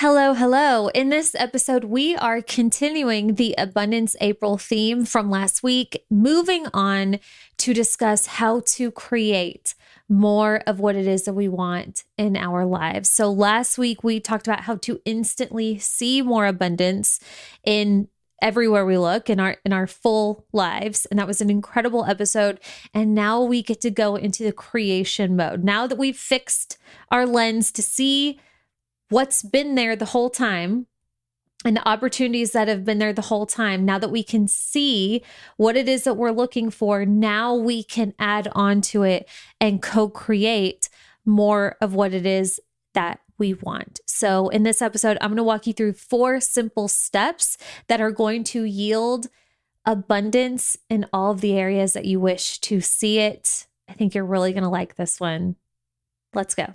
Hello, hello. In this episode, we are continuing the Abundance April theme from last week, moving on to discuss how to create more of what it is that we want in our lives. So last week, we talked about how to instantly see more abundance in everywhere we look in our full lives. And that was an incredible episode. And now we get to go into the creation mode. Now that we've fixed our lens to see what's been there the whole time and the opportunities that have been there the whole time, now that we can see what it is that we're looking for, now we can add on to it and co-create more of what it is that we want. So in this episode, I'm going to walk you through 4 simple steps that are going to yield abundance in all of the areas that you wish to see it. I think you're really going to like this one. Let's go.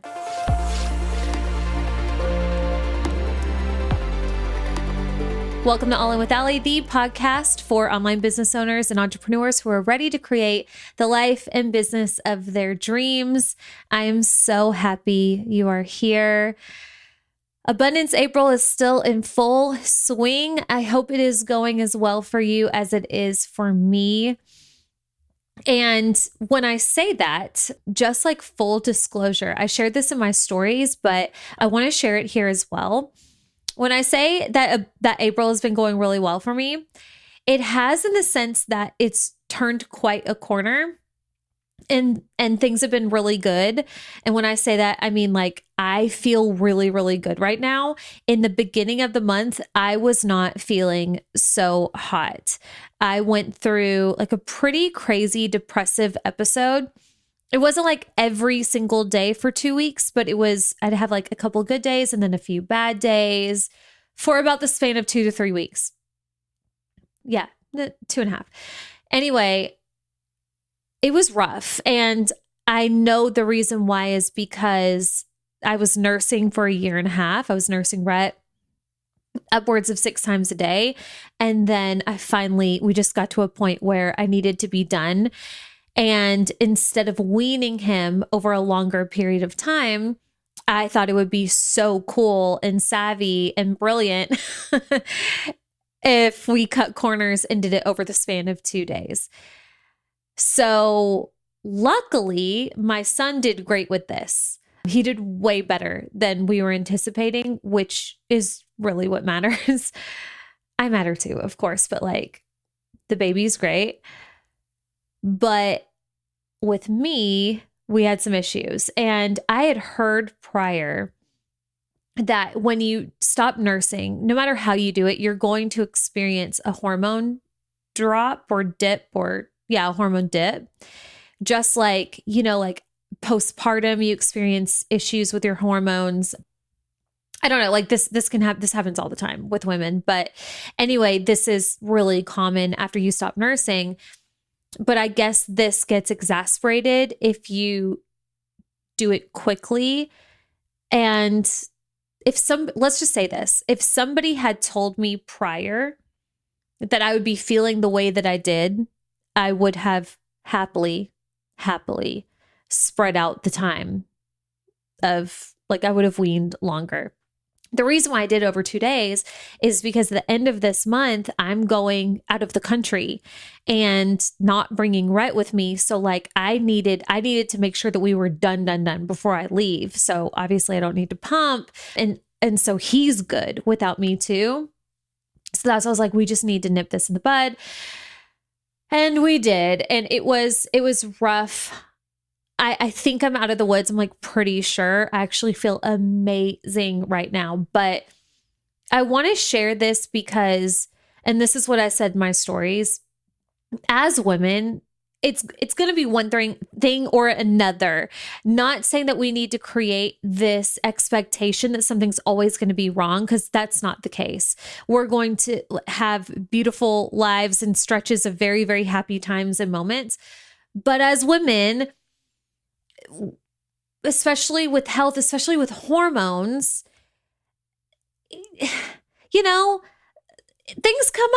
Welcome to All In with Allie, the podcast for online business owners and entrepreneurs who are ready to create the life and business of their dreams. I am so happy you are here. Abundance April is still in full swing. I hope it is going as well for you as it is for me. And when I say that, just like full disclosure, I shared this in my stories, but I want to share it here as well. When I say that April has been going really well for me, it has in the sense that it's turned quite a corner and things have been really good. And when I say that, I mean, like, I feel really, really good right now. In the beginning of the month, I was not feeling so hot. I went through like a pretty crazy depressive episode. It wasn't like every single day for 2 weeks, but I'd have like a couple good days and then a few bad days for about the span of 2 to 3 weeks. Yeah, 2.5. Anyway, it was rough. And I know the reason why is because I was nursing for 1.5 years. I was nursing Rhett upwards of 6 times a day. And then we just got to a point where I needed to be done. And instead of weaning him over a longer period of time, I thought it would be so cool and savvy and brilliant if we cut corners and did it over the span of 2 days. So luckily, my son did great with this. He did way better than we were anticipating, which is really what matters. I matter too, of course, but like the baby's great. But with me, we had some issues. And I had heard prior that when you stop nursing, no matter how you do it, you're going to experience a hormone drop or dip a hormone dip. Just like, like postpartum, you experience issues with your hormones. I don't know, like this happens all the time with women. But anyway, this is really common after you stop nursing. But I guess this gets exacerbated if you do it quickly. And let's just say this, if somebody had told me prior that I would be feeling the way that I did, I would have happily spread out the time of I would have weaned longer. The reason why I did over 2 days is because at the end of this month, I'm going out of the country and not bringing Rhett with me. So I needed to make sure that we were done before I leave. So obviously I don't need to pump. And so he's good without me too. So that's why I was like, we just need to nip this in the bud. And we did. And it was rough. I think I'm out of the woods. I'm pretty sure. I actually feel amazing right now. But I want to share this because, and this is what I said in my stories, as women, it's going to be one thing or another. Not saying that we need to create this expectation that something's always going to be wrong, because that's not the case. We're going to have beautiful lives and stretches of very, very happy times and moments. But as women, especially with health, especially with hormones, things come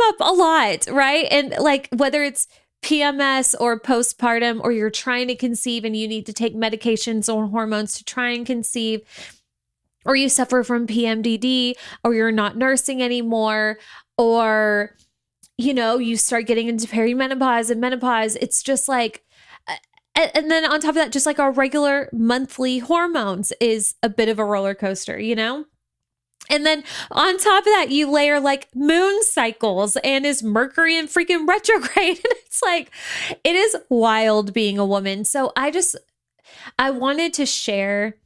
up a lot, right? And whether it's PMS or postpartum, or you're trying to conceive and you need to take medications or hormones to try and conceive, or you suffer from PMDD, or you're not nursing anymore, or, you start getting into perimenopause and menopause. It's just like, and then on top of that, just like our regular monthly hormones is a bit of a roller coaster, And then on top of that, you layer like moon cycles and is Mercury in freaking retrograde. And it's like, it is wild being a woman. So I wanted to share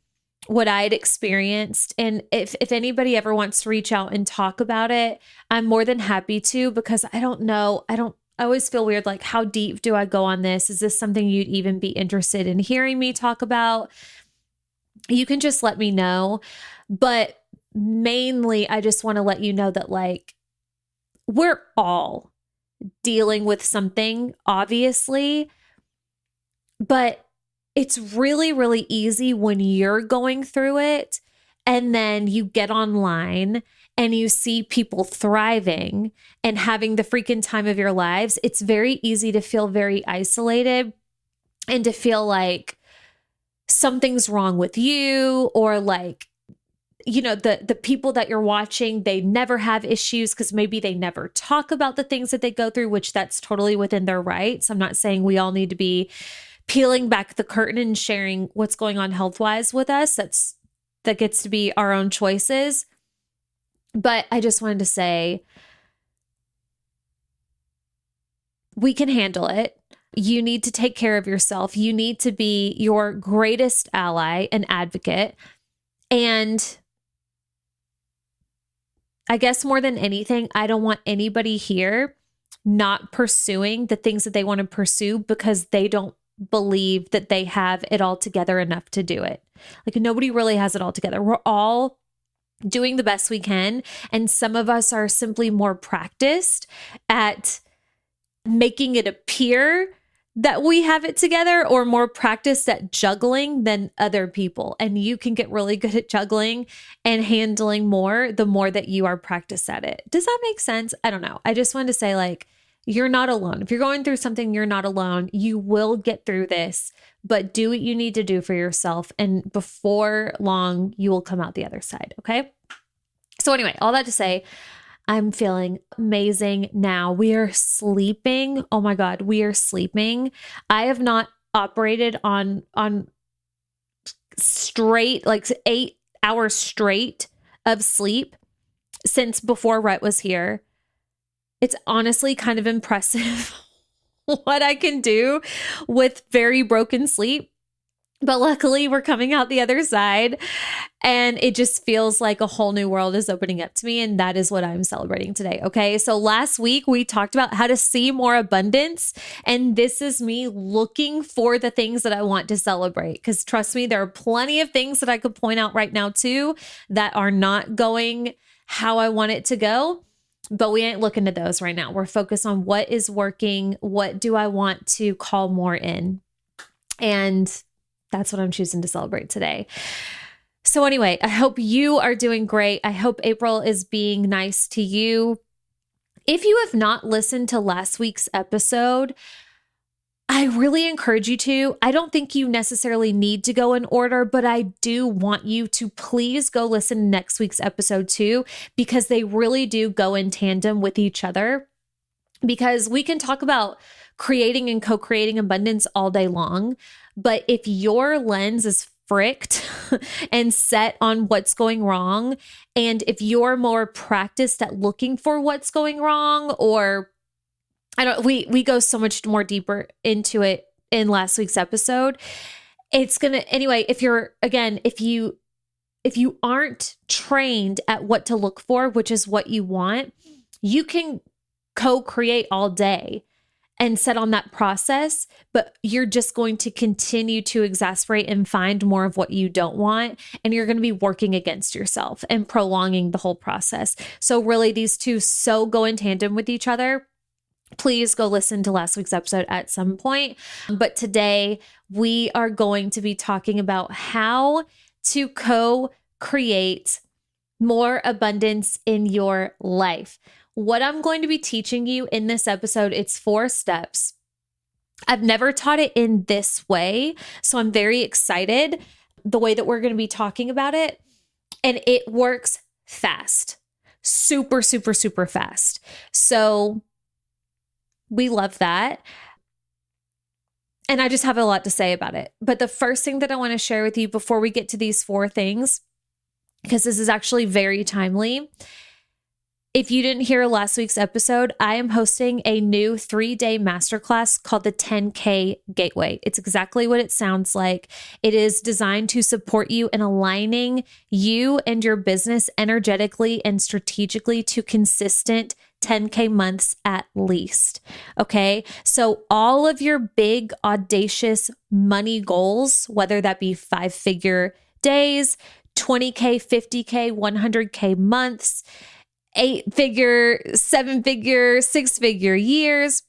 what I had experienced. And if anybody ever wants to reach out and talk about it, I'm more than happy to, because I don't know. I always feel weird. Like, how deep do I go on this? Is this something you'd even be interested in hearing me talk about? You can just let me know. But mainly, I just want to let you know that, like, we're all dealing with something, obviously, but it's really, really easy when you're going through it and then you get online and you see people thriving and having the freaking time of your lives. It's very easy to feel very isolated and to feel like something's wrong with you, or like, the people that you're watching, they never have issues because maybe they never talk about the things that they go through, which that's totally within their rights. I'm not saying we all need to be peeling back the curtain and sharing what's going on health-wise with us. That gets to be our own choices. But I just wanted to say, we can handle it. You need to take care of yourself. You need to be your greatest ally and advocate. And I guess more than anything, I don't want anybody here not pursuing the things that they want to pursue because they don't believe that they have it all together enough to do it. Like, nobody really has it all together. We're all doing the best we can. And some of us are simply more practiced at making it appear that we have it together, or more practiced at juggling than other people. And you can get really good at juggling and handling more the more that you are practiced at it. Does that make sense? I don't know. I just wanted to say, like, you're not alone. If you're going through something, you're not alone. You will get through this, but do what you need to do for yourself. And before long, you will come out the other side. Okay. So anyway, all that to say, I'm feeling amazing now. We are sleeping. Oh my God, we are sleeping. I have not operated on straight, like 8 hours straight of sleep since before Rhett was here. It's honestly kind of impressive what I can do with very broken sleep. But luckily, we're coming out the other side, and it just feels like a whole new world is opening up to me. And that is what I'm celebrating today. Okay. So last week we talked about how to see more abundance. And this is me looking for the things that I want to celebrate. Because trust me, there are plenty of things that I could point out right now too that are not going how I want it to go. But we ain't looking at those right now. We're focused on what is working. What do I want to call more in? And that's what I'm choosing to celebrate today. So anyway, I hope you are doing great. I hope April is being nice to you. If you have not listened to last week's episode, I really encourage you to. I don't think you necessarily need to go in order, but I do want you to please go listen to next week's episode too, because they really do go in tandem with each other. Because we can talk about creating and co-creating abundance all day long, but if your lens is fricked and set on what's going wrong, and if you're more practiced at looking for what's going wrong, or we go so much more deeper into it in last week's episode. Anyway, if you aren't trained at what to look for, which is what you want, you can co-create all day and set on that process, but you're just going to continue to exasperate and find more of what you don't want. And you're going to be working against yourself and prolonging the whole process. So really, these two so go in tandem with each other. Please go listen to last week's episode at some point. But today we are going to be talking about how to co-create more abundance in your life. What I'm going to be teaching you in this episode, it's 4 steps. I've never taught it in this way, so I'm very excited the way that we're going to be talking about it. And it works fast, super, super, super fast. So we love that. And I just have a lot to say about it. But the first thing that I want to share with you before we get to these 4 things, because this is actually very timely. If you didn't hear last week's episode, I am hosting a new 3-day masterclass called the 10K Gateway. It's exactly what it sounds like. It is designed to support you in aligning you and your business energetically and strategically to consistent 10K months at least. Okay. So all of your big, audacious money goals, whether that be 5-figure days, 20K, 50K, 100K months, 8-figure, 7-figure, 6-figure years,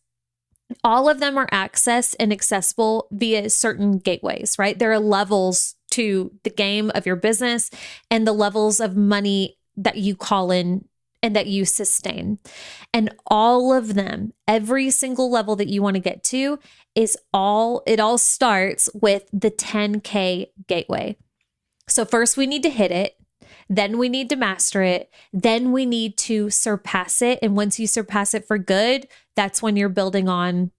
all of them are accessed and accessible via certain gateways, right? There are levels to the game of your business and the levels of money that you call in and that you sustain. And all of them, every single level that you want to get to it all starts with the 10K gateway. So first we need to hit it. Then we need to master it. Then we need to surpass it. And once you surpass it for good, that's when you're building on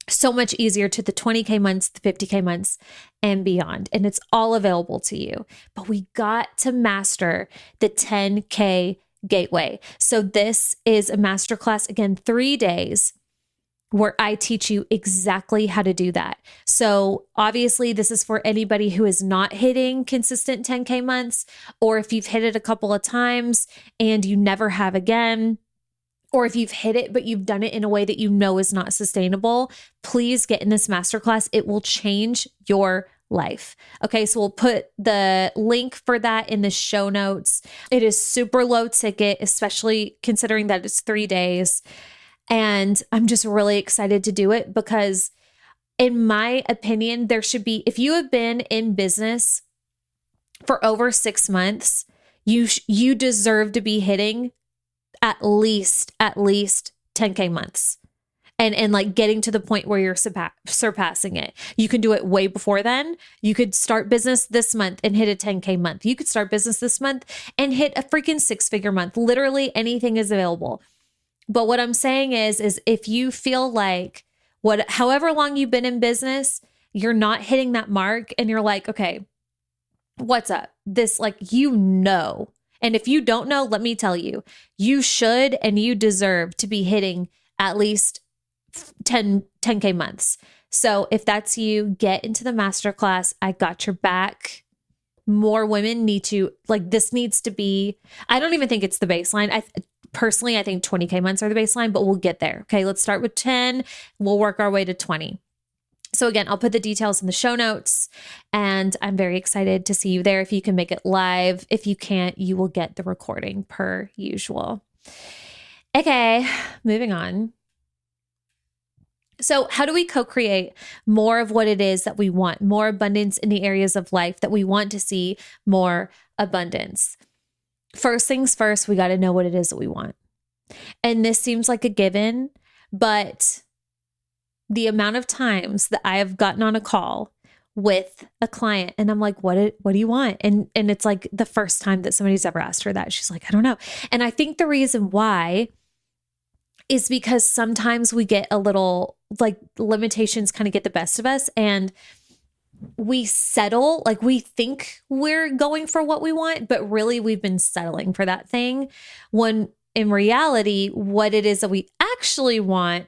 so much easier to the 20K months, the 50K months, and beyond. And it's all available to you. But we got to master the 10K gateway. So this is a masterclass, again, 3 days where I teach you exactly how to do that. So obviously this is for anybody who is not hitting consistent 10K months, or if you've hit it a couple of times and you never have again, or if you've hit it, but you've done it in a way that you know is not sustainable, please get in this masterclass. It will change your life. Okay, so we'll put the link for that in the show notes. It is super low ticket, especially considering that it's 3 days. And I'm just really excited to do it because, in my opinion, there should be, if you have been in business for over 6 months, you deserve to be hitting at least 10K months and like getting to the point where you're surpassing it. You can do it way before then. You could start business this month and hit a 10K month. You could start business this month and hit a freaking 6-figure month. Literally anything is available. But what I'm saying is if you feel like however long you've been in business, you're not hitting that mark and you're like, okay, what's up? This, like, and if you don't know, let me tell you, you should and you deserve to be hitting at least 10K months. So if that's you, get into the masterclass. I got your back. More women need to, like, this needs to be, I don't even think it's the baseline. Personally, I think 20K months are the baseline, but we'll get there. Okay, let's start with 10. We'll work our way to 20. So again, I'll put the details in the show notes, and I'm very excited to see you there if you can make it live. If you can't, you will get the recording per usual. Okay, moving on. So how do we co-create more of what it is that we want, more abundance in the areas of life that we want to see more abundance? First things first, we got to know what it is that we want. And this seems like a given, but the amount of times that I have gotten on a call with a client and I'm like, what do you want? And it's like the first time that somebody's ever asked her that. She's like, I don't know. And I think the reason why is because sometimes we get a little, like, limitations kind of get the best of us and we settle, like we think we're going for what we want, but really we've been settling for that thing, when in reality, what it is that we actually want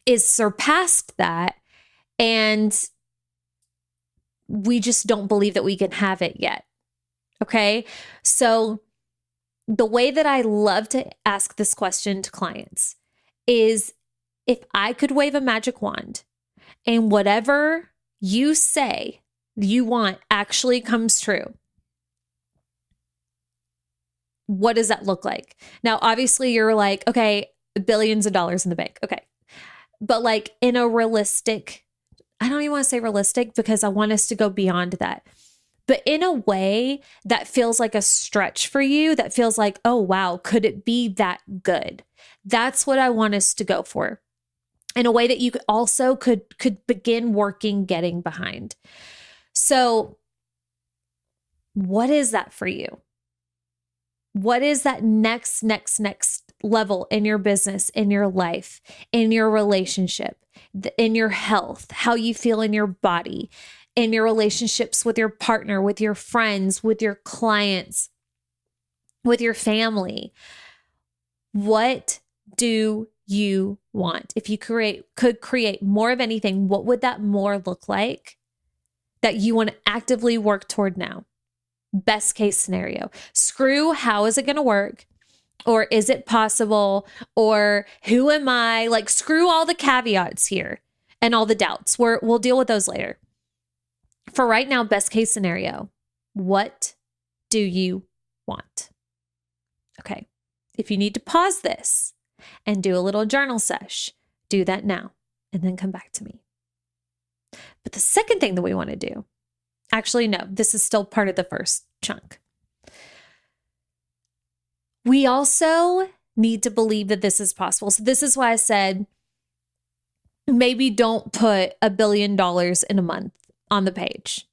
is surpassed that. And we just don't believe that we can have it yet. Okay. So the way that I love to ask this question to clients is, if I could wave a magic wand and whatever you say you want actually comes true, what does that look like? Now, obviously you're like, okay, billions of dollars in the bank. Okay. But like in a realistic, I don't even want to say realistic because I want us to go beyond that. But in a way that feels like a stretch for you, that feels like, oh, wow, could it be that good? That's what I want us to go for. In a way that you also could begin working, getting behind. So What is that for you? What is that next level in your business, in your life, in your relationship, in your health, how you feel in your body, in your relationships with your partner, with your friends, with your clients, with your family? What do you want? If you could create more of anything, what would that more look like that you want to actively work toward now? Best case scenario. Screw how is it going to work? Or is it possible? Or who am I? Like, screw all the caveats here and all the doubts. We'll deal with those later. For right now, best case scenario, what do you want? Okay. If you need to pause this and do a little journal sesh, do that now and then come back to me. But the second thing that we want to do, actually, no, this is still part of the first chunk. We also need to believe that this is possible. So this is why I said, maybe don't put $1 billion in a month on the page.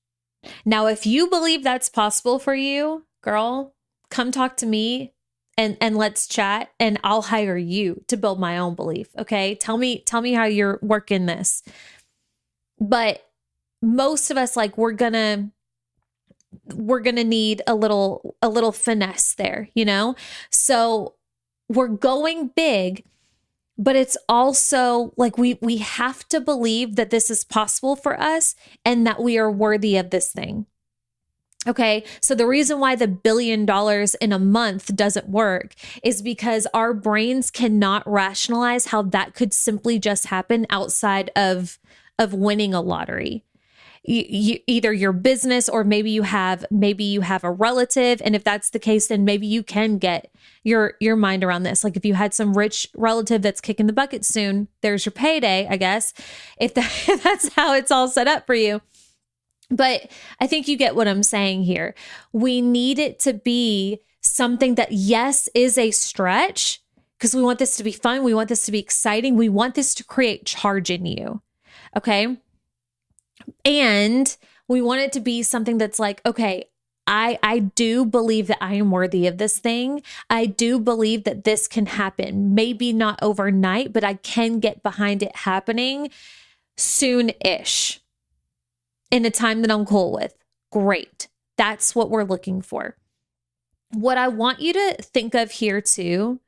Now, if you believe that's possible for you, girl, come talk to me and let's chat, and I'll hire you to build my own belief. Okay. Tell me how you're working this. But most of us, like, we're gonna need a little finesse there, you know? So we're going big, but it's also like we have to believe that this is possible for us and that we are worthy of this thing. Okay. So the reason why the $1 billion in a month doesn't work is because our brains cannot rationalize how that could simply just happen outside of winning a lottery. You, either your business, or maybe you have a relative. And if that's the case, then maybe you can get your mind around this. Like, if you had some rich relative that's kicking the bucket soon, there's your payday, I guess, if that's how it's all set up for you. But I think you get what I'm saying here. We need it to be something that, yes, is a stretch, because we want this to be fun. We want this to be exciting. We want this to create charge in you. Okay. And we want it to be something that's like, okay, I do believe that I am worthy of this thing. I do believe that this can happen. Maybe not overnight, but I can get behind it happening soon-ish in a time that I'm cool with. Great. That's what we're looking for. What I want you to think of here too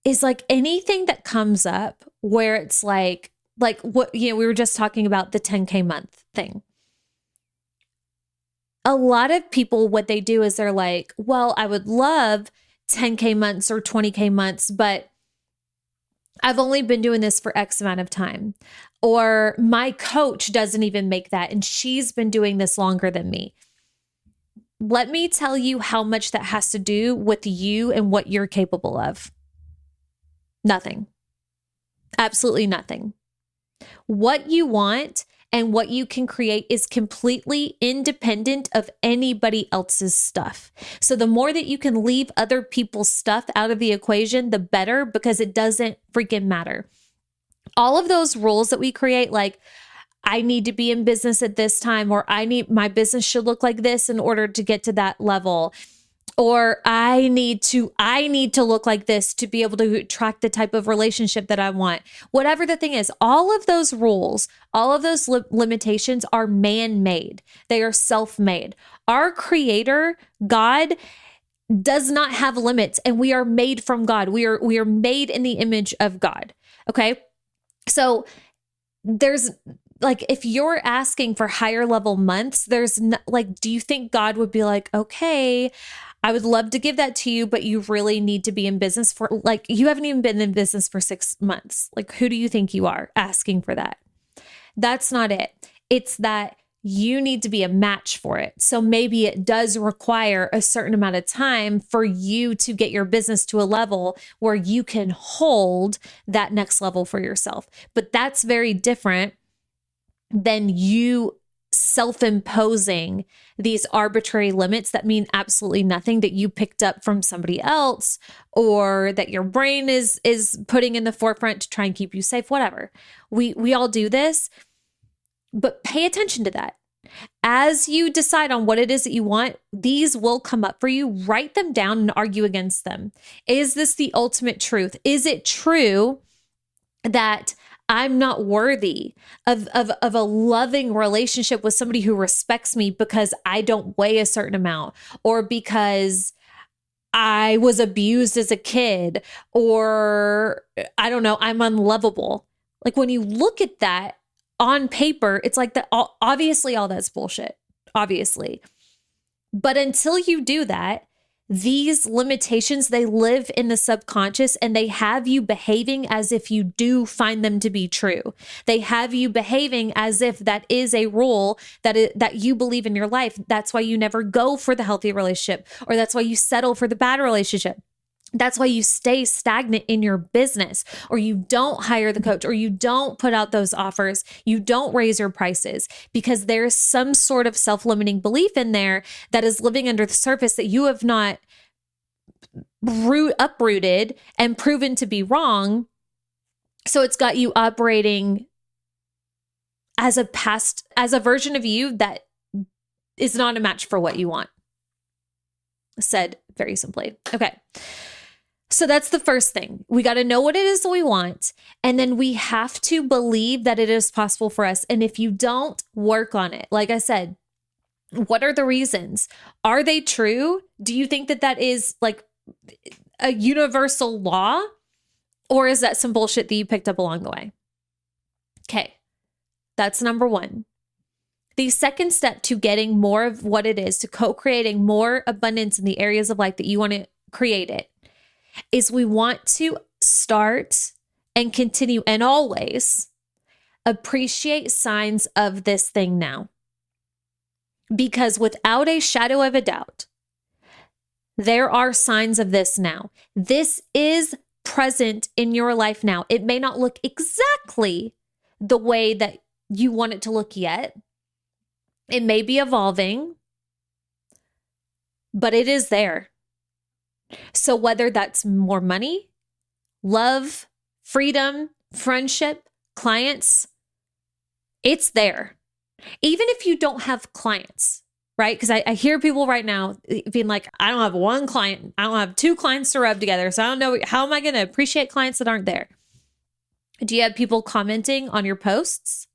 is like anything that comes up where it's like what, we were just talking about the 10K month thing. A lot of people, what they do is they're like, well, I would love 10K months or 20K months, but I've only been doing this for X amount of time. Or my coach doesn't even make that, and she's been doing this longer than me. Let me tell you how much that has to do with you and what you're capable of. Nothing. Absolutely nothing. What you want and what you can create is completely independent of anybody else's stuff. So the more that you can leave other people's stuff out of the equation, the better, because it doesn't freaking matter. All of those rules that we create, like, I need to be in business at this time, or my business should look like this in order to get to that level, or I need to look like this to be able to attract the type of relationship that I want. Whatever the thing is, all of those rules, all of those limitations are man-made. They are self-made. Our creator, God, does not have limits, and we are made from God. We are made in the image of God. Okay? So there's like, if you're asking for higher level months, there's like, do you think God would be like, okay, I would love to give that to you, but you really need to be in business for, like, you haven't even been in business for 6 months. Like, who do you think you are asking for that? That's not it. It's that you need to be a match for it. So maybe it does require a certain amount of time for you to get your business to a level where you can hold that next level for yourself. But that's very different than you self-imposing these arbitrary limits that mean absolutely nothing, that you picked up from somebody else, or that your brain is putting in the forefront to try and keep you safe, whatever. We all do this, but pay attention to that. As you decide on what it is that you want, these will come up for you. Write them down and argue against them. Is this the ultimate truth? Is it true that I'm not worthy of a loving relationship with somebody who respects me because I don't weigh a certain amount, or because I was abused as a kid, or I don't know, I'm unlovable? Like, when you look at that on paper, it's like that. Obviously, all that's bullshit, obviously. But until you do that, these limitations, they live in the subconscious, and they have you behaving as if you do find them to be true. They have you behaving as if that is a rule that you believe in your life. That's why you never go for the healthy relationship, or that's why you settle for the bad relationship. That's why you stay stagnant in your business, or you don't hire the coach, or you don't put out those offers. You don't raise your prices, because there's some sort of self-limiting belief in there that is living under the surface that you have not uprooted and proven to be wrong. So it's got you operating as a version of you that is not a match for what you want. Said very simply. Okay. So that's the first thing. We got to know what it is that we want. And then we have to believe that it is possible for us. And if you don't work on it, like I said, what are the reasons? Are they true? Do you think that that is like a universal law? Or is that some bullshit that you picked up along the way? Okay. That's number one. The second step to getting more of what it is, to co-creating more abundance in the areas of life that you want to create it, is we want to start and continue and always appreciate signs of this thing now. Because without a shadow of a doubt, there are signs of this now. This is present in your life now. It may not look exactly the way that you want it to look yet. It may be evolving, but it is there. So whether that's more money, love, freedom, friendship, clients, it's there. Even if you don't have clients, right? Because I hear people right now being like, I don't have one client. I don't have two clients to rub together. So I don't know, how am I going to appreciate clients that aren't there? Do you have people commenting on your posts?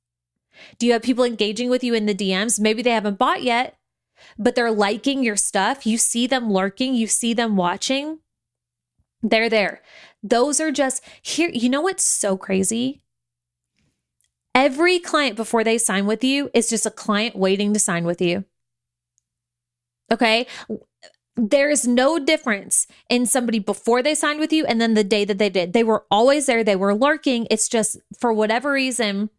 Do you have people engaging with you in the DMs? Maybe they haven't bought yet, but they're liking your stuff. You see them lurking. You see them watching. They're there. Those are just here. You know what's so crazy? Every client before they sign with you is just a client waiting to sign with you. Okay? There is no difference in somebody before they signed with you and then the day that they did. They were always there. They were lurking. It's just for whatever reason,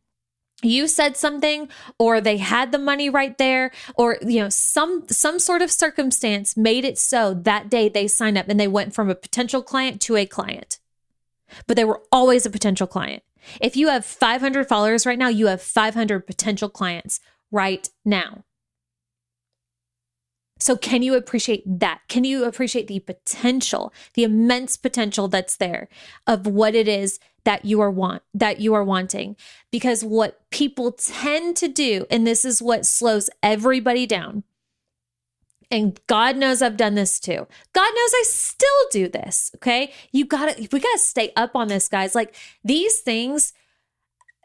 you said something, or they had the money right there, or some sort of circumstance made it so that day they signed up and they went from a potential client to a client. But they were always a potential client. If you have 500 followers right now, you have 500 potential clients right now. So can you appreciate that? Can you appreciate the potential, the immense potential that's there of what it is that you are wanting? Because what people tend to do, and this is what slows everybody down, and God knows I've done this too. God knows I still do this. Okay. We gotta stay up on this, guys. Like, these things,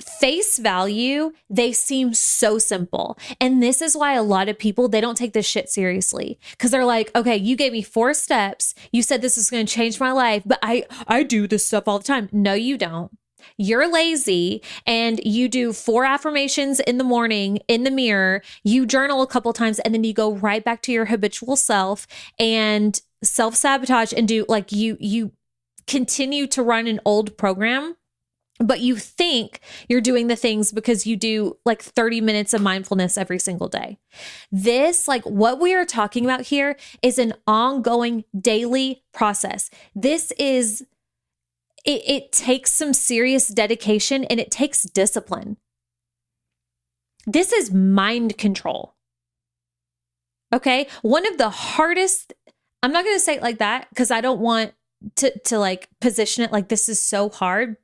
face value, they seem so simple. And this is why a lot of people, they don't take this shit seriously, because they're like, okay, you gave me 4 steps. You said this is going to change my life, but I do this stuff all the time. No, you don't. You're lazy, and you do 4 affirmations in the morning in the mirror. You journal a couple times, and then you go right back to your habitual self and self-sabotage and do like you continue to run an old program. But you think you're doing the things because you do like 30 minutes of mindfulness every single day. This, like what we are talking about here, is an ongoing daily process. This is, it takes some serious dedication, and it takes discipline. This is mind control. Okay. One of the hardest, I'm not going to say it like that because I don't want to like position it like this is so hard.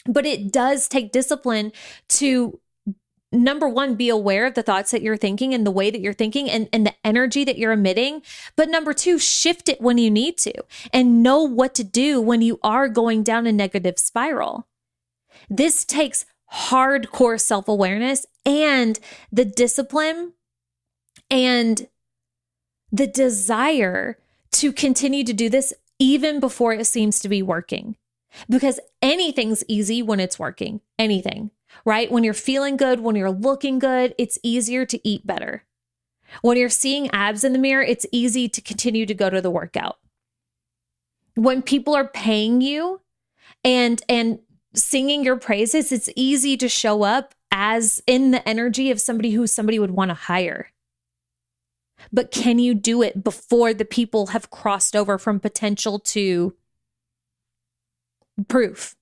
But it does take discipline to number one, be aware of the thoughts that you're thinking and the way that you're thinking and the energy that you're emitting. But number two, shift it when you need to and know what to do when you are going down a negative spiral. This takes hardcore self-awareness and the discipline and the desire to continue to do this even before it seems to be working. Because anything's easy when it's working, anything, right? When you're feeling good, when you're looking good, it's easier to eat better. When you're seeing abs in the mirror, it's easy to continue to go to the workout. When people are paying you and singing your praises, it's easy to show up as in the energy of somebody who somebody would want to hire. But can you do it before the people have crossed over from potential to proof?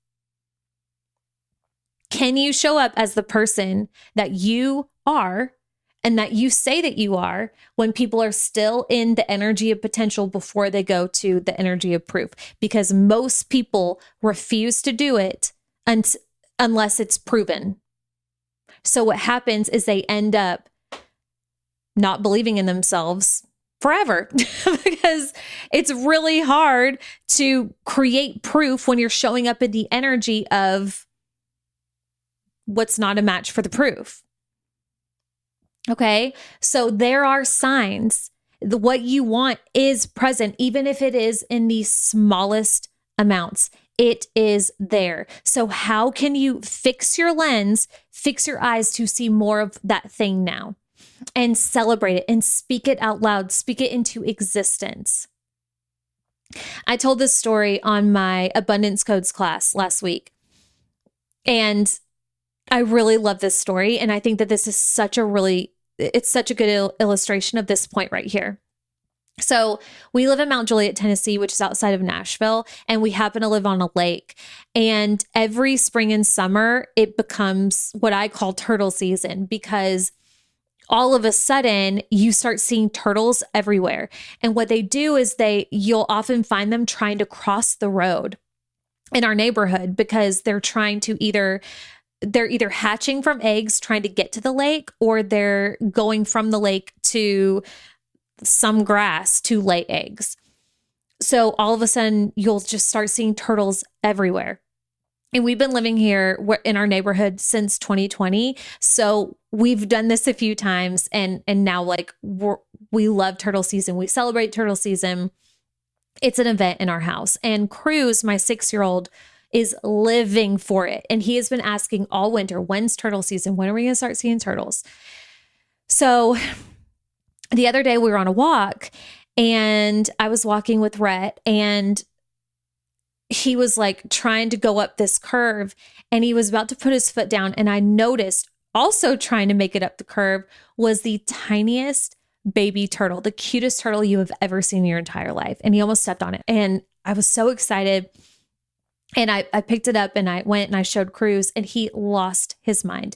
Can you show up as the person that you are and that you say that you are when people are still in the energy of potential before they go to the energy of proof? Because most people refuse to do it unless it's proven. So what happens is they end up not believing in themselves forever because it's really hard to create proof when you're showing up in the energy of what's not a match for the proof. Okay. So there are signs. What you want is present, even if it is in the smallest amounts. It is there. So how can you fix your lens, fix your eyes to see more of that thing now? And celebrate it and speak it out loud, speak it into existence. I told this story on my abundance codes class last week. And I really love this story. And I think that this is it's such a good illustration of this point right here. So we live in Mount Juliet, Tennessee, which is outside of Nashville, and we happen to live on a lake. And every spring and summer, it becomes what I call turtle season because all of a sudden you start seeing turtles everywhere. And what they do is you'll often find them trying to cross the road in our neighborhood because they're either hatching from eggs trying to get to the lake, or they're going from the lake to some grass to lay eggs. So all of a sudden you'll just start seeing turtles everywhere. And we've been living here in our neighborhood since 2020. So we've done this a few times and now we love turtle season. We celebrate turtle season. It's an event in our house. And Cruz, my 6-year-old, is living for it. And he has been asking all winter, when's turtle season? When are we going to start seeing turtles? So the other day we were on a walk and I was walking with Rhett and he was like trying to go up this curve and he was about to put his foot down. And I noticed also trying to make it up the curve was the tiniest baby turtle, the cutest turtle you have ever seen in your entire life. And he almost stepped on it. And I was so excited. And I picked it up and I went and I showed Cruz and he lost his mind.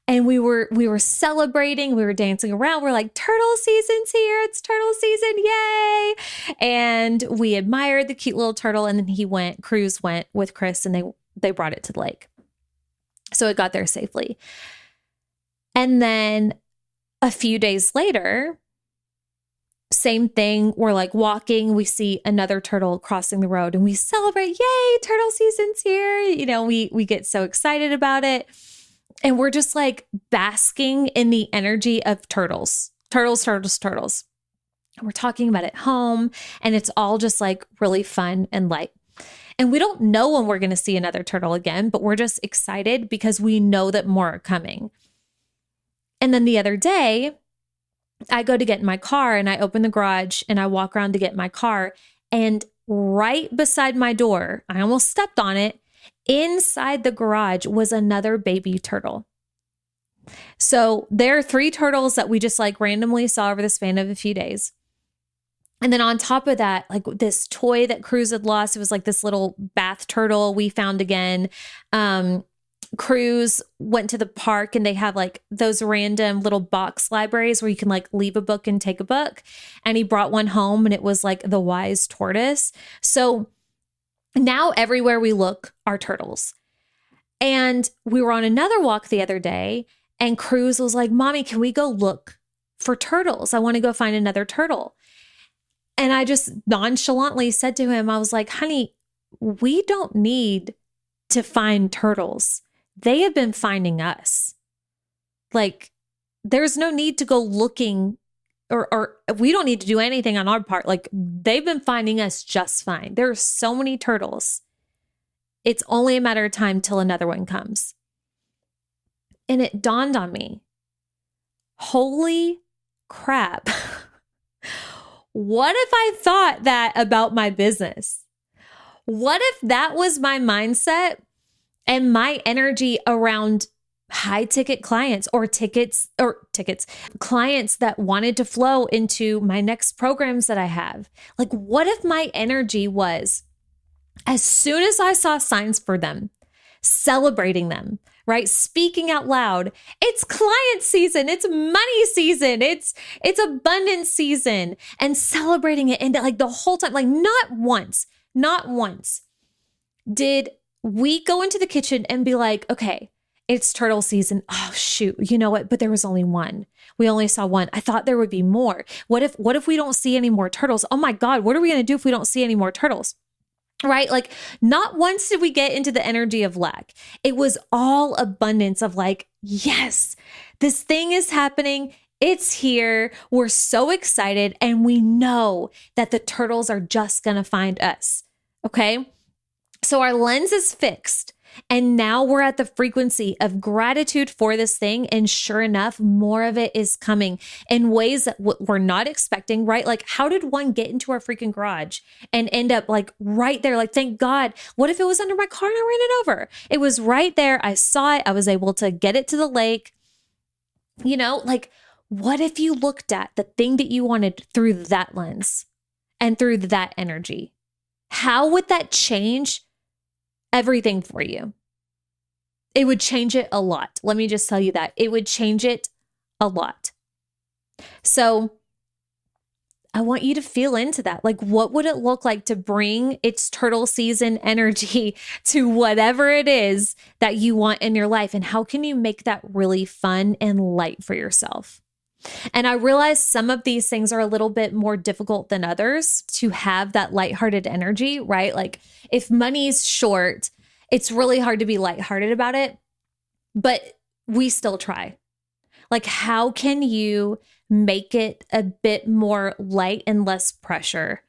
And we were celebrating, we were dancing around. We're like, turtle season's here. It's turtle season. Yay. And we admired the cute little turtle. And then Cruz went with Chris and they brought it to the lake. So it got there safely. And then a few days later, same thing. We're like walking, we see another turtle crossing the road and we celebrate. Yay, turtle season's here. You know, we get so excited about it. And we're just like basking in the energy of turtles. And we're talking about it home and it's all just like really fun and light. And we don't know when we're going to see another turtle again, but we're just excited because we know that more are coming. And then the other day, I go to get in my car and I open the garage and I walk around to get in my car. And right beside my door, I almost stepped on it. Inside the garage was another baby turtle. So there are 3 turtles that we just like randomly saw over the span of a few days. And then on top of that, like this toy that Cruz had lost, it was like this little bath turtle we found again. Cruz went to the park and they have like those random little box libraries where you can like leave a book and take a book. And he brought one home and it was like the wise tortoise. So now everywhere we look are turtles. And we were on another walk the other day And Cruz was like, Mommy, can we go look for turtles? I want to go find another turtle. And I just nonchalantly said to him, I was like, honey, we don't need to find turtles. They have been finding us. Like, there's no need to go looking, or we don't need to do anything on our part. Like, they've been finding us just fine. There are so many turtles. It's only a matter of time till another one comes. And it dawned on me, holy crap. What if I thought that about my business? What if that was my mindset and my energy around high ticket clients or clients that wanted to flow into my next programs that I have? Like, what if my energy was, as soon as I saw signs for them, celebrating them, right? Speaking out loud, it's client season, it's money season, it's abundance season, and celebrating it. And like the whole time, like not once did we go into the kitchen and be like, okay, it's turtle season. Oh shoot, you know what? But there was only one. We only saw one. I thought there would be more. What if we don't see any more turtles? Oh my God, what are we going to do if we don't see any more turtles? Right? Like, not once did we get into the energy of lack. It was all abundance of like, yes, this thing is happening. It's here. We're so excited. And we know that the turtles are just going to find us. Okay. So our lens is fixed. And now we're at the frequency of gratitude for this thing. And sure enough, more of it is coming in ways that we're not expecting, right? Like, how did one get into our freaking garage and end up like right there? Like, thank God. What if it was under my car and I ran it over? It was right there. I saw it. I was able to get it to the lake. You know, like, what if you looked at the thing that you wanted through that lens and through that energy? How would that change everything for you? It would change it a lot. Let me just tell you that. It would change it a lot. So I want you to feel into that. Like, what would it look like to bring its turtle season energy to whatever it is that you want in your life? And how can you make that really fun and light for yourself? And I realize some of these things are a little bit more difficult than others to have that lighthearted energy, right? Like, if money's short, it's really hard to be lighthearted about it, but we still try. Like, how can you make it a bit more light and less pressure?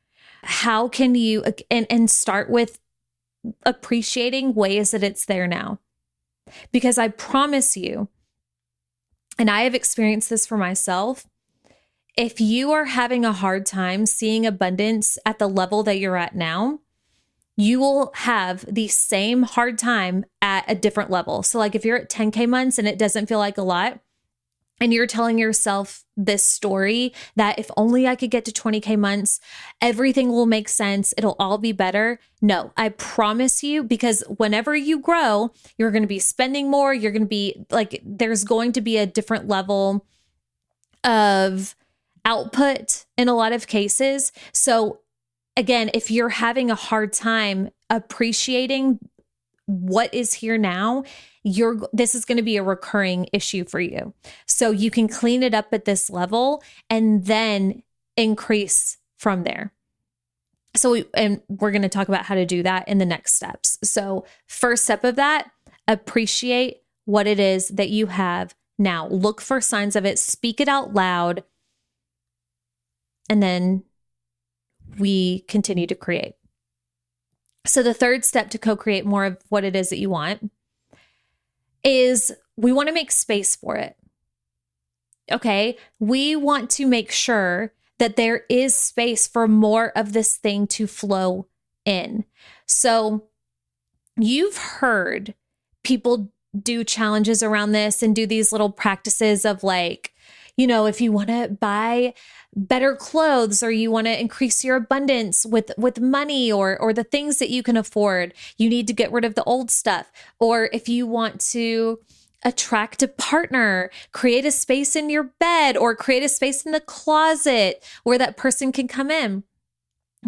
How can you, and start with appreciating ways that it's there now? Because I promise you, and I have experienced this for myself, if you are having a hard time seeing abundance at the level that you're at now, you will have the same hard time at a different level. So like, if you're at 10K months and it doesn't feel like a lot, and you're telling yourself this story that if only I could get to 20K months, everything will make sense. It'll all be better. No, I promise you, because whenever you grow, you're going to be spending more. You're going to be like, there's going to be a different level of output in a lot of cases. So again, if you're having a hard time appreciating what is here now, this is going to be a recurring issue for you. So you can clean it up at this level and then increase from there. So we're going to talk about how to do that in the next steps. So first step of that, appreciate what it is that you have now. Look for signs of it, speak it out loud, and then we continue to create. So the third step to co-create more of what it is that you want is we want to make space for it. Okay. We want to make sure that there is space for more of this thing to flow in. So you've heard people do challenges around this and do these little practices of like, you know, if you want to buy better clothes or you want to increase your abundance with money or the things that you can afford, you need to get rid of the old stuff. Or if you want to attract a partner, create a space in your bed or create a space in the closet where that person can come in.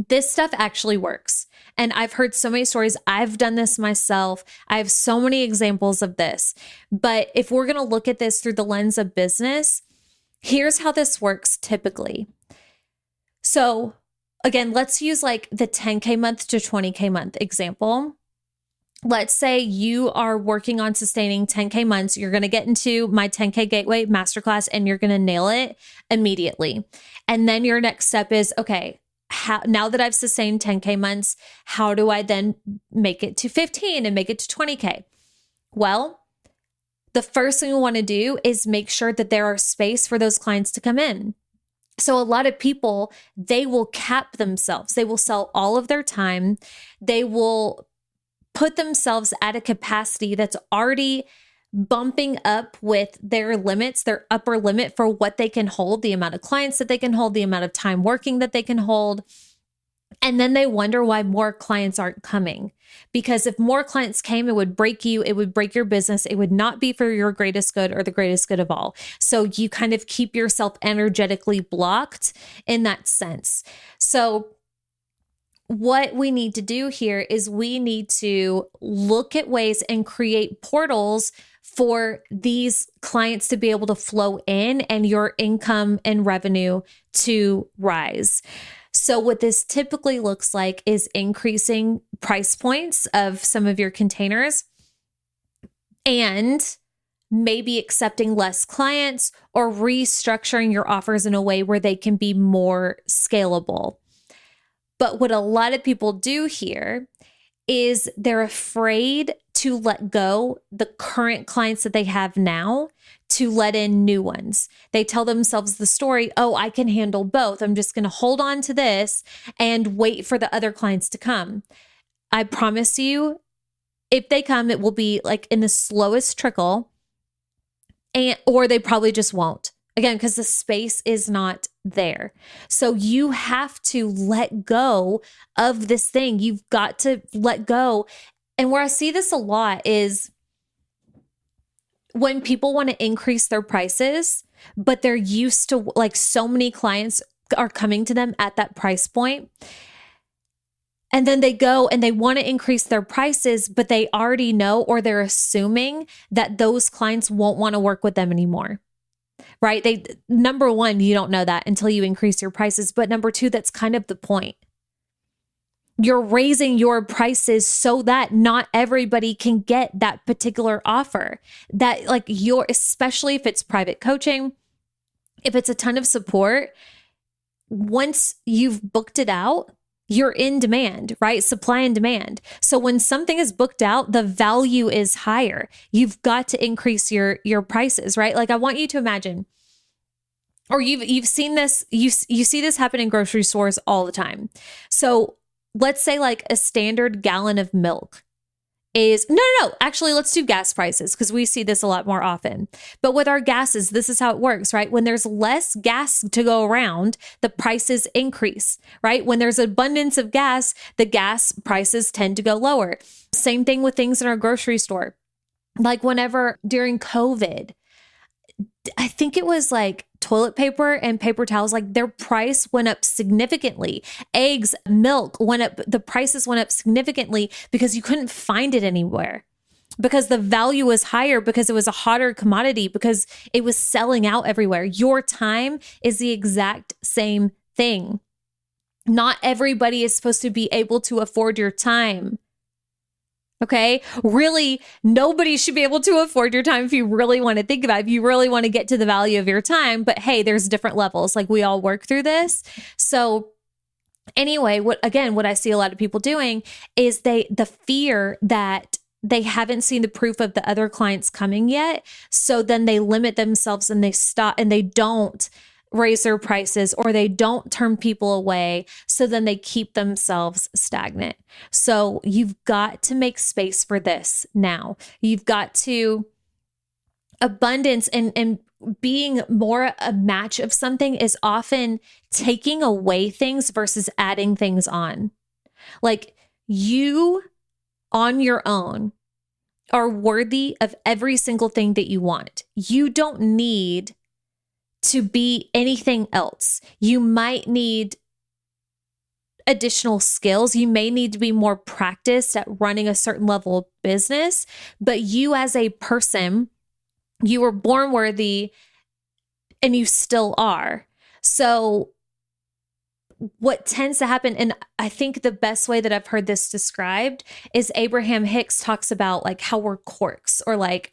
This stuff actually works. And I've heard so many stories. I've done this myself. I have so many examples of this. But if we're going to look at this through the lens of business, here's how this works typically. So again, let's use like the 10K month to 20K month example. Let's say you are working on sustaining 10K months. You're going to get into my 10K Gateway Masterclass and you're going to nail it immediately. And then your next step is, okay, now that I've sustained 10K months, how do I then make it to 15 and make it to 20K? Well, the first thing we want to do is make sure that there are space for those clients to come in. So a lot of people, they will cap themselves. They will sell all of their time. They will put themselves at a capacity that's already bumping up with their limits, their upper limit for what they can hold, the amount of clients that they can hold, the amount of time working that they can hold. And then they wonder why more clients aren't coming. Because if more clients came, it would break you, it would break your business. It would not be for your greatest good or the greatest good of all. So you kind of keep yourself energetically blocked in that sense. So what we need to do here is we need to look at ways and create portals for these clients to be able to flow in and your income and revenue to rise. So what this typically looks like is increasing price points of some of your containers and maybe accepting less clients or restructuring your offers in a way where they can be more scalable. But what a lot of people do here is they're afraid to let go the current clients that they have now to let in new ones. They tell themselves the story, oh, I can handle both. I'm just going to hold on to this and wait for the other clients to come. I promise you, if they come, it will be like in the slowest trickle, or they probably just won't. Again, because the space is not there. So you have to let go of this thing. You've got to let go. And where I see this a lot is when people want to increase their prices, but they're used to, like, so many clients are coming to them at that price point. And then they go and they want to increase their prices, but they already know, or they're assuming that those clients won't want to work with them anymore. Right? Number one, you don't know that until you increase your prices. But number two, that's kind of the point. You're raising your prices so that not everybody can get that particular offer. That, like, especially if it's private coaching, if it's a ton of support, once you've booked it out, you're in demand, right? Supply and demand. So when something is booked out, the value is higher. You've got to increase your prices, right? Like, I want you to imagine, or you've seen this, you see this happen in grocery stores all the time. So let's say like a standard gallon of milk is, no, actually, let's do gas prices because we see this a lot more often. But with our gases, this is how it works, right? When there's less gas to go around, the prices increase, right? When there's abundance of gas, the gas prices tend to go lower. Same thing with things in our grocery store. Like whenever during COVID, I think it was like toilet paper and paper towels, like their price went up significantly. Eggs, milk went up. The prices went up significantly because you couldn't find it anywhere, because the value was higher, because it was a hotter commodity, because it was selling out everywhere. Your time is the exact same thing. Not everybody is supposed to be able to afford your time. Okay. Really, nobody should be able to afford your time if you really want to think about it, if you really want to get to the value of your time. But hey, there's different levels. Like, we all work through this. So anyway, what I see a lot of people doing is the fear that they haven't seen the proof of the other clients coming yet. So then they limit themselves and they stop and they don't raise their prices, or they don't turn people away. So then they keep themselves stagnant. So you've got to make space for this now. You've got to abundance and being more a match of something is often taking away things versus adding things on. Like, you on your own are worthy of every single thing that you want. You don't need to be anything else. You might need additional skills. You may need to be more practiced at running a certain level of business, but you as a person, you were born worthy and you still are. So what tends to happen, and I think the best way that I've heard this described is Abraham Hicks talks about like how we're corks, or like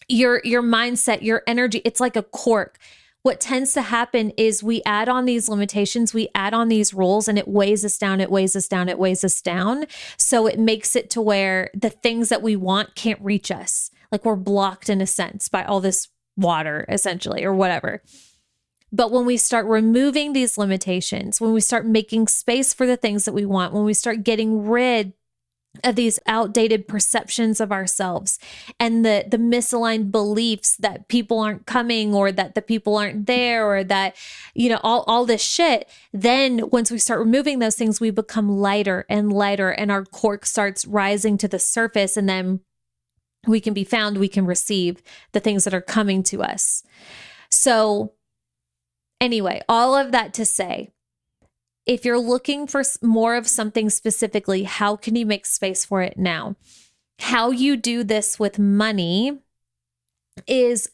your mindset, your energy, it's like a cork. What tends to happen is we add on these limitations, we add on these rules, and it weighs us down, it weighs us down, it weighs us down. So it makes it to where the things that we want can't reach us. Like we're blocked in a sense by all this water, essentially, or whatever. But when we start removing these limitations, when we start making space for the things that we want, when we start getting rid of these outdated perceptions of ourselves and the misaligned beliefs that people aren't coming, or that the people aren't there, or that, all this shit, then once we start removing those things, we become lighter and lighter, and our cork starts rising to the surface, and then we can be found, we can receive the things that are coming to us. So anyway, all of that to say, if you're looking for more of something specifically, how can you make space for it now? How you do this with money is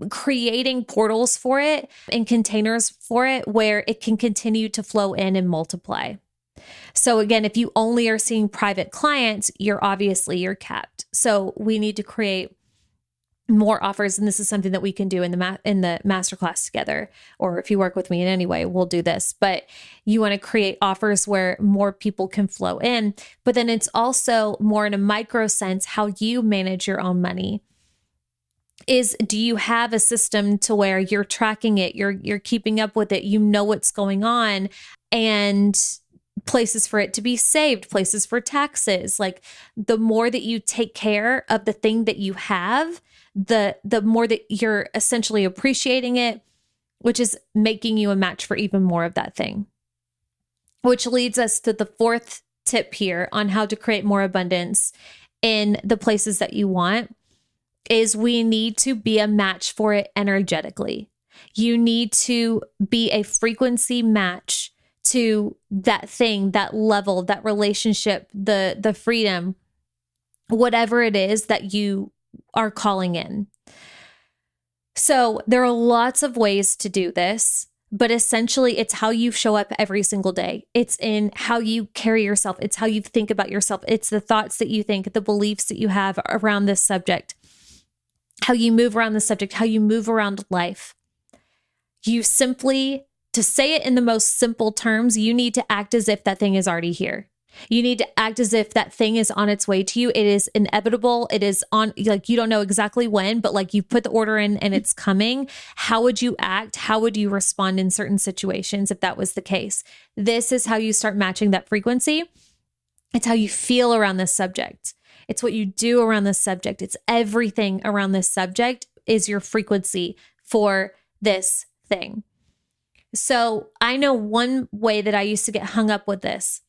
creating portals for it and containers for it where it can continue to flow in and multiply. So again, if you only are seeing private clients, you're capped. So we need to create more offers. And this is something that we can do in the masterclass together. Or if you work with me in any way, we'll do this. But you want to create offers where more people can flow in. But then it's also more in a micro sense, how you manage your own money. Do you have a system to where you're tracking it, you're keeping up with it, you know what's going on, and places for it to be saved, places for taxes. Like the more that you take care of the thing that you have, the more that you're essentially appreciating it, which is making you a match for even more of that thing. Which leads us to the fourth tip here on how to create more abundance in the places that you want, is we need to be a match for it energetically. You need to be a frequency match to that thing, that level, that relationship, the freedom, whatever it is that you are calling in. So there are lots of ways to do this, but essentially it's how you show up every single day. It's in how you carry yourself. It's how you think about yourself. It's the thoughts that you think, the beliefs that you have around this subject, how you move around the subject, how you move around life. You simply, to say it in the most simple terms, you need to act as if that thing is already here. You need to act as if that thing is on its way to you. It is inevitable. It is on, like, you don't know exactly when, but like you've put the order in and it's coming. How would you act? How would you respond in certain situations if that was the case? This is how you start matching that frequency. It's how you feel around this subject. It's what you do around this subject. It's everything around this subject is your frequency for this thing. So I know one way that I used to get hung up with this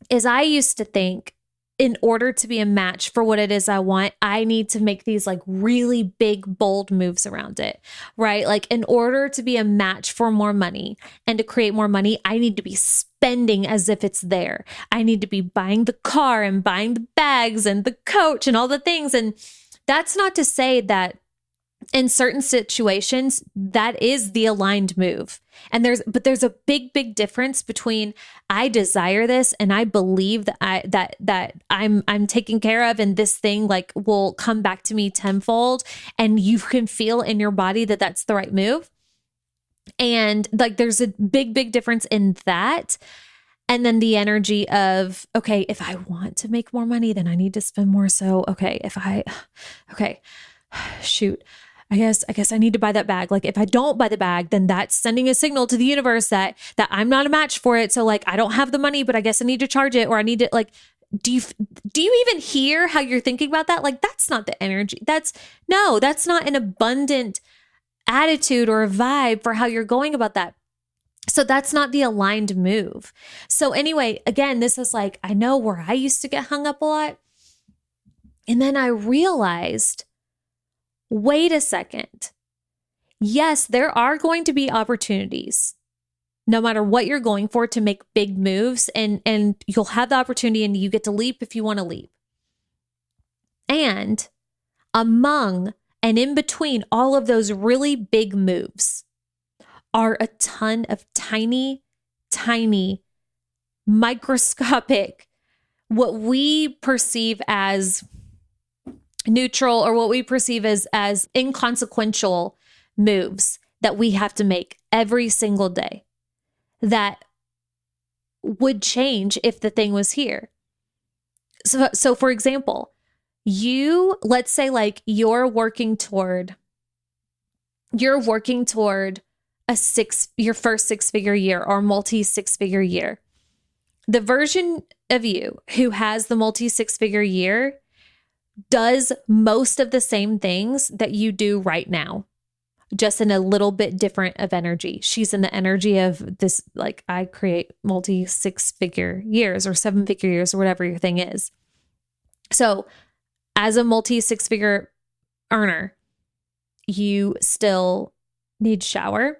is I used to think, in order to be a match for what it is I want, I need to make these like really big, bold moves around it, right? Like in order to be a match for more money and to create more money, I need to be spending as if it's there. I need to be buying the car and buying the bags and the coach and all the things. And that's not to say that in certain situations, that is the aligned move. And there's a big, big difference between I desire this and I believe that I'm taken care of and this thing like will come back to me tenfold, and you can feel in your body that that's the right move. And like there's a big, big difference in that. And then the energy of, okay, if I want to make more money, then I need to spend more. So, shoot. I guess I need to buy that bag. Like if I don't buy the bag, then that's sending a signal to the universe that I'm not a match for it. So like I don't have the money, but I guess I need to charge it, or I need to like, do you even hear how you're thinking about that? Like that's not the energy. That's not an abundant attitude or a vibe for how you're going about that. So that's not the aligned move. So anyway, again, this is like, I know where I used to get hung up a lot. And then I realized, wait a second. Yes, there are going to be opportunities no matter what you're going for, to make big moves, and you'll have the opportunity and you get to leap if you want to leap. And among and in between all of those really big moves are a ton of tiny, tiny, microscopic, what we perceive as neutral or what we perceive as inconsequential moves that we have to make every single day that would change if the thing was here. So for example, let's say like you're working toward your first six-figure year or multi-six-figure year. The version of you who has the multi-six-figure year does most of the same things that you do right now, just in a little bit different of energy. She's in the energy of this, like, I create multi-six-figure years or seven-figure years or whatever your thing is. So as a multi-six-figure earner, you still need to shower.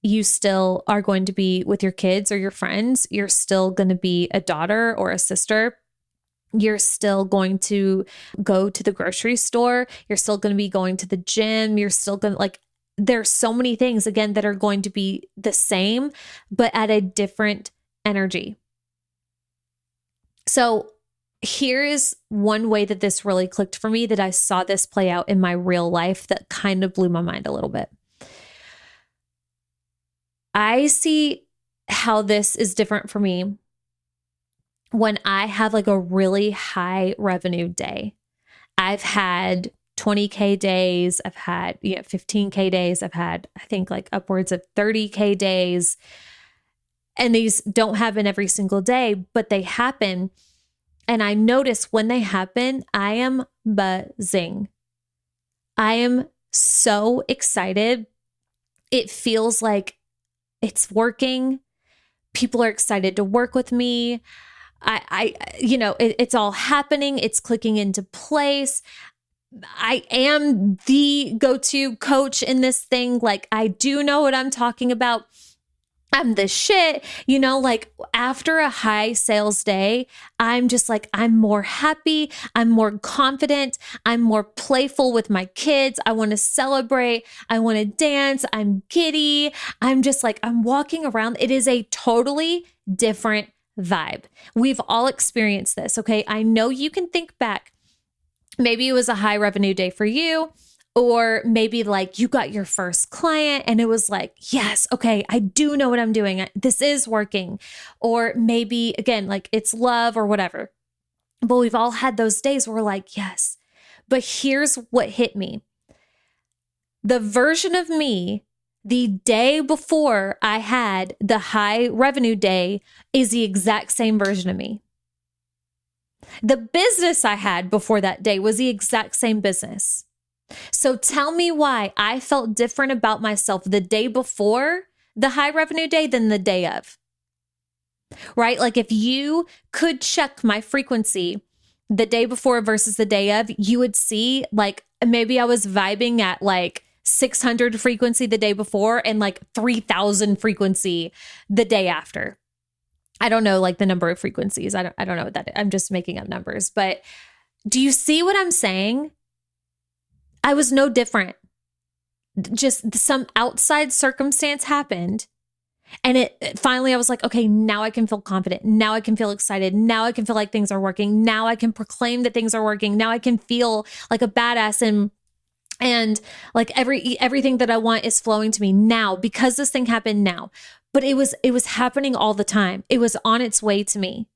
You still are going to be with your kids or your friends. You're still going to be a daughter or a sister. You're still going to go to the grocery store. You're still going to be going to the gym. You're still going to, like, there's so many things, again, that are going to be the same, but at a different energy. So here is one way that this really clicked for me, that I saw this play out in my real life, that kind of blew my mind a little bit. I see how this is different for me when I have like a really high revenue day. I've had 20K days. I've had 15K days. I've had, I think, like upwards of 30K days. And these don't happen every single day, but they happen. And I notice when they happen, I am buzzing. I am so excited. It feels like it's working. People are excited to work with me. It's all happening. It's clicking into place. I am the go-to coach in this thing. Like, I do know what I'm talking about. I'm the shit, like after a high sales day, I'm just like, I'm more happy. I'm more confident. I'm more playful with my kids. I want to celebrate. I want to dance. I'm giddy. I'm just like, I'm walking around. It is a totally different vibe. We've all experienced this. Okay. I know you can think back. Maybe it was a high revenue day for you. Or maybe like you got your first client and it was like, yes, okay, I do know what I'm doing. This is working. Or maybe, again, like it's love or whatever. But we've all had those days where we're like, yes. But here's what hit me. The version of me the day before I had the high revenue day is the exact same version of me. The business I had before that day was the exact same business. So tell me why I felt different about myself the day before the high revenue day than the day of, right? Like if you could check my frequency the day before versus the day of, you would see like maybe I was vibing at like 600 frequency the day before and like 3000 frequency the day after. I don't know like the number of frequencies. I don't know what that is. I'm just making up numbers, but do you see what I'm saying? I was no different. Just some outside circumstance happened. And it finally, I was like, okay, now I can feel confident. Now I can feel excited. Now I can feel like things are working. Now I can proclaim that things are working. Now I can feel like a badass and like everything that I want is flowing to me now because this thing happened now. But it was happening all the time. It was on its way to me.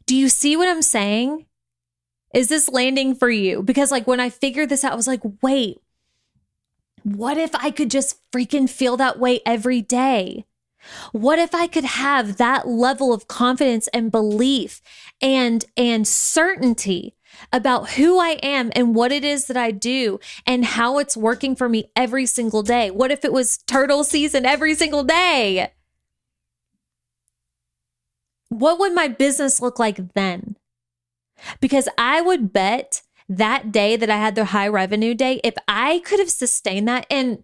Do you see what I'm saying? Is this landing for you? Because like when I figured this out, I was like, wait, what if I could just freaking feel that way every day? What if I could have that level of confidence and belief and certainty about who I am and what it is that I do and how it's working for me every single day? What if it was turtle season every single day? What would my business look like then? Because I would bet that day that I had the high revenue day, if I could have sustained that, and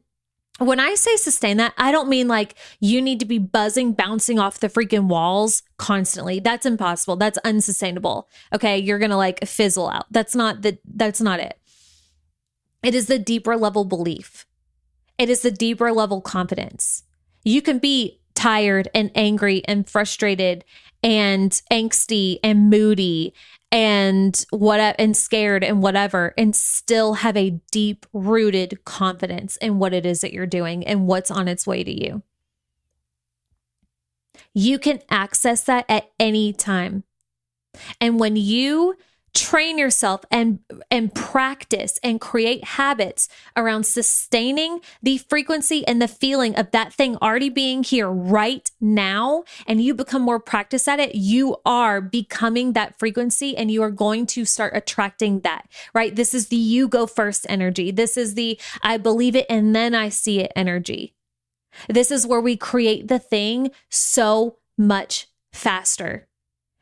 When I say sustain that, I don't mean like you need to be buzzing, bouncing off the freaking walls constantly. That's impossible. That's unsustainable. Okay. You're going to like fizzle out. That's not it. It is the deeper level belief. It is the deeper level confidence. You can be tired and angry and frustrated and angsty and moody and whatever and scared and whatever, and still have a deep rooted confidence in what it is that you're doing and what's on its way to you. You can access that at any time. And when you train yourself and practice and create habits around sustaining the frequency and the feeling of that thing already being here right now, and you become more practiced at it, you are becoming that frequency and you are going to start attracting that, right? This is the you go first energy. This is the I believe it and then I see it energy. This is where we create the thing so much faster.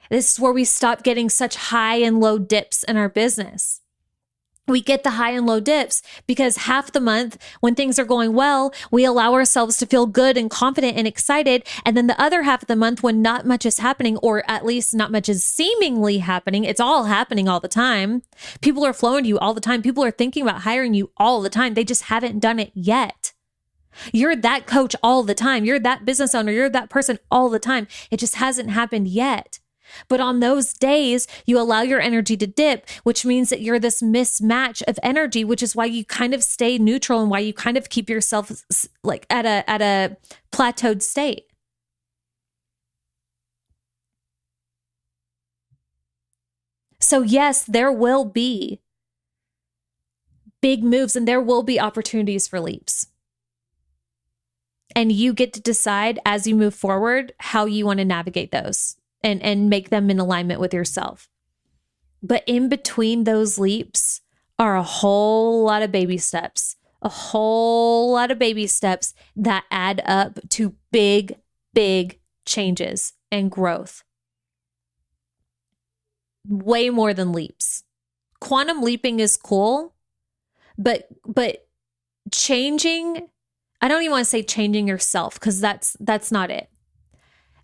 This is where we stop getting such high and low dips in our business. We get the high and low dips because half the month when things are going well, we allow ourselves to feel good and confident and excited. And then the other half of the month when not much is happening, or at least not much is seemingly happening, it's all happening all the time. People are flowing to you all the time. People are thinking about hiring you all the time. They just haven't done it yet. You're that coach all the time. You're that business owner. You're that person all the time. It just hasn't happened yet. But on those days, you allow your energy to dip, which means that you're this mismatch of energy, which is why you kind of stay neutral and why you kind of keep yourself like at a plateaued state. So yes, there will be big moves and there will be opportunities for leaps. And you get to decide as you move forward how you want to navigate those and make them in alignment with yourself. But in between those leaps are a whole lot of baby steps, that add up to big, big changes and growth. Way more than leaps. Quantum leaping is cool, but changing, I don't even want to say changing yourself because that's not it.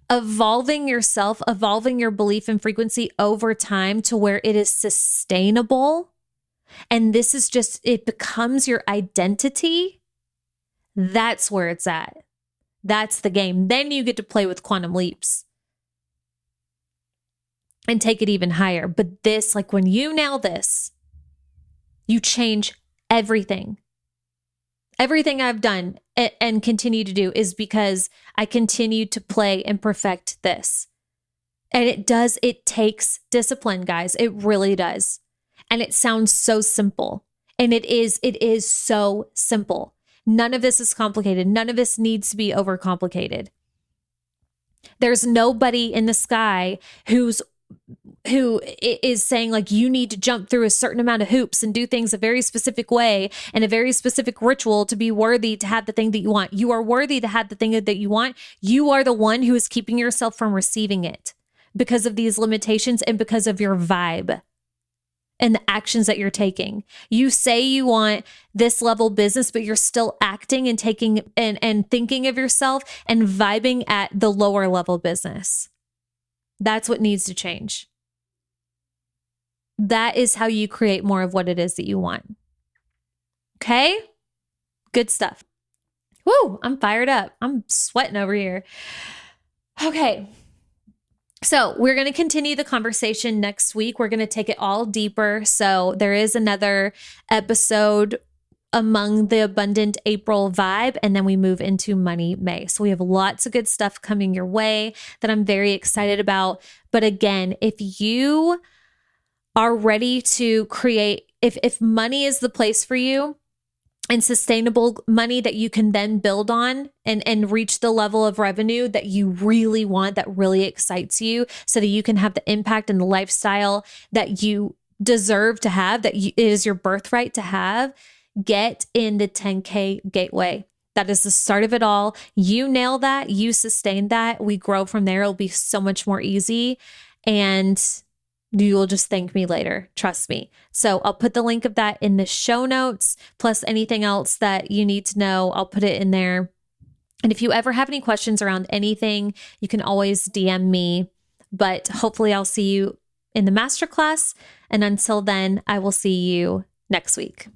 Evolving yourself, evolving your belief and frequency over time to where it is sustainable. And this is just, it becomes your identity. That's where it's at. That's the game. Then you get to play with quantum leaps and take it even higher. But this, like when you nail this, you change everything. Everything I've done and continue to do is because I continue to play and perfect this. And it takes discipline, guys. It really does. And it sounds so simple. And it is so simple. None of this is complicated. None of this needs to be overcomplicated. There's nobody in the sky who is saying like you need to jump through a certain amount of hoops and do things a very specific way and a very specific ritual to be worthy to have the thing that you want. You are worthy to have the thing that you want. You are the one who is keeping yourself from receiving it because of these limitations and because of your vibe and the actions that you're taking. You say you want this level business, but you're still acting and taking and thinking of yourself and vibing at the lower level business. That's what needs to change. That is how you create more of what it is that you want. Okay? Good stuff. Woo, I'm fired up. I'm sweating over here. Okay. So we're going to continue the conversation next week. We're going to take it all deeper. So there is another episode among the Abundant April vibe, and then we move into Money May. So we have lots of good stuff coming your way that I'm very excited about. But again, if you are ready to create, if money is the place for you and sustainable money that you can then build on and reach the level of revenue that you really want, that really excites you so that you can have the impact and the lifestyle that you deserve to have, that it is your birthright to have, get in the 10K gateway. That is the start of it all. You nail that, you sustain that, we grow from there. It'll be so much more easy. And you will just thank me later. Trust me. So I'll put the link of that in the show notes, plus anything else that you need to know. I'll put it in there. And if you ever have any questions around anything, you can always DM me. But hopefully I'll see you in the masterclass. And until then, I will see you next week.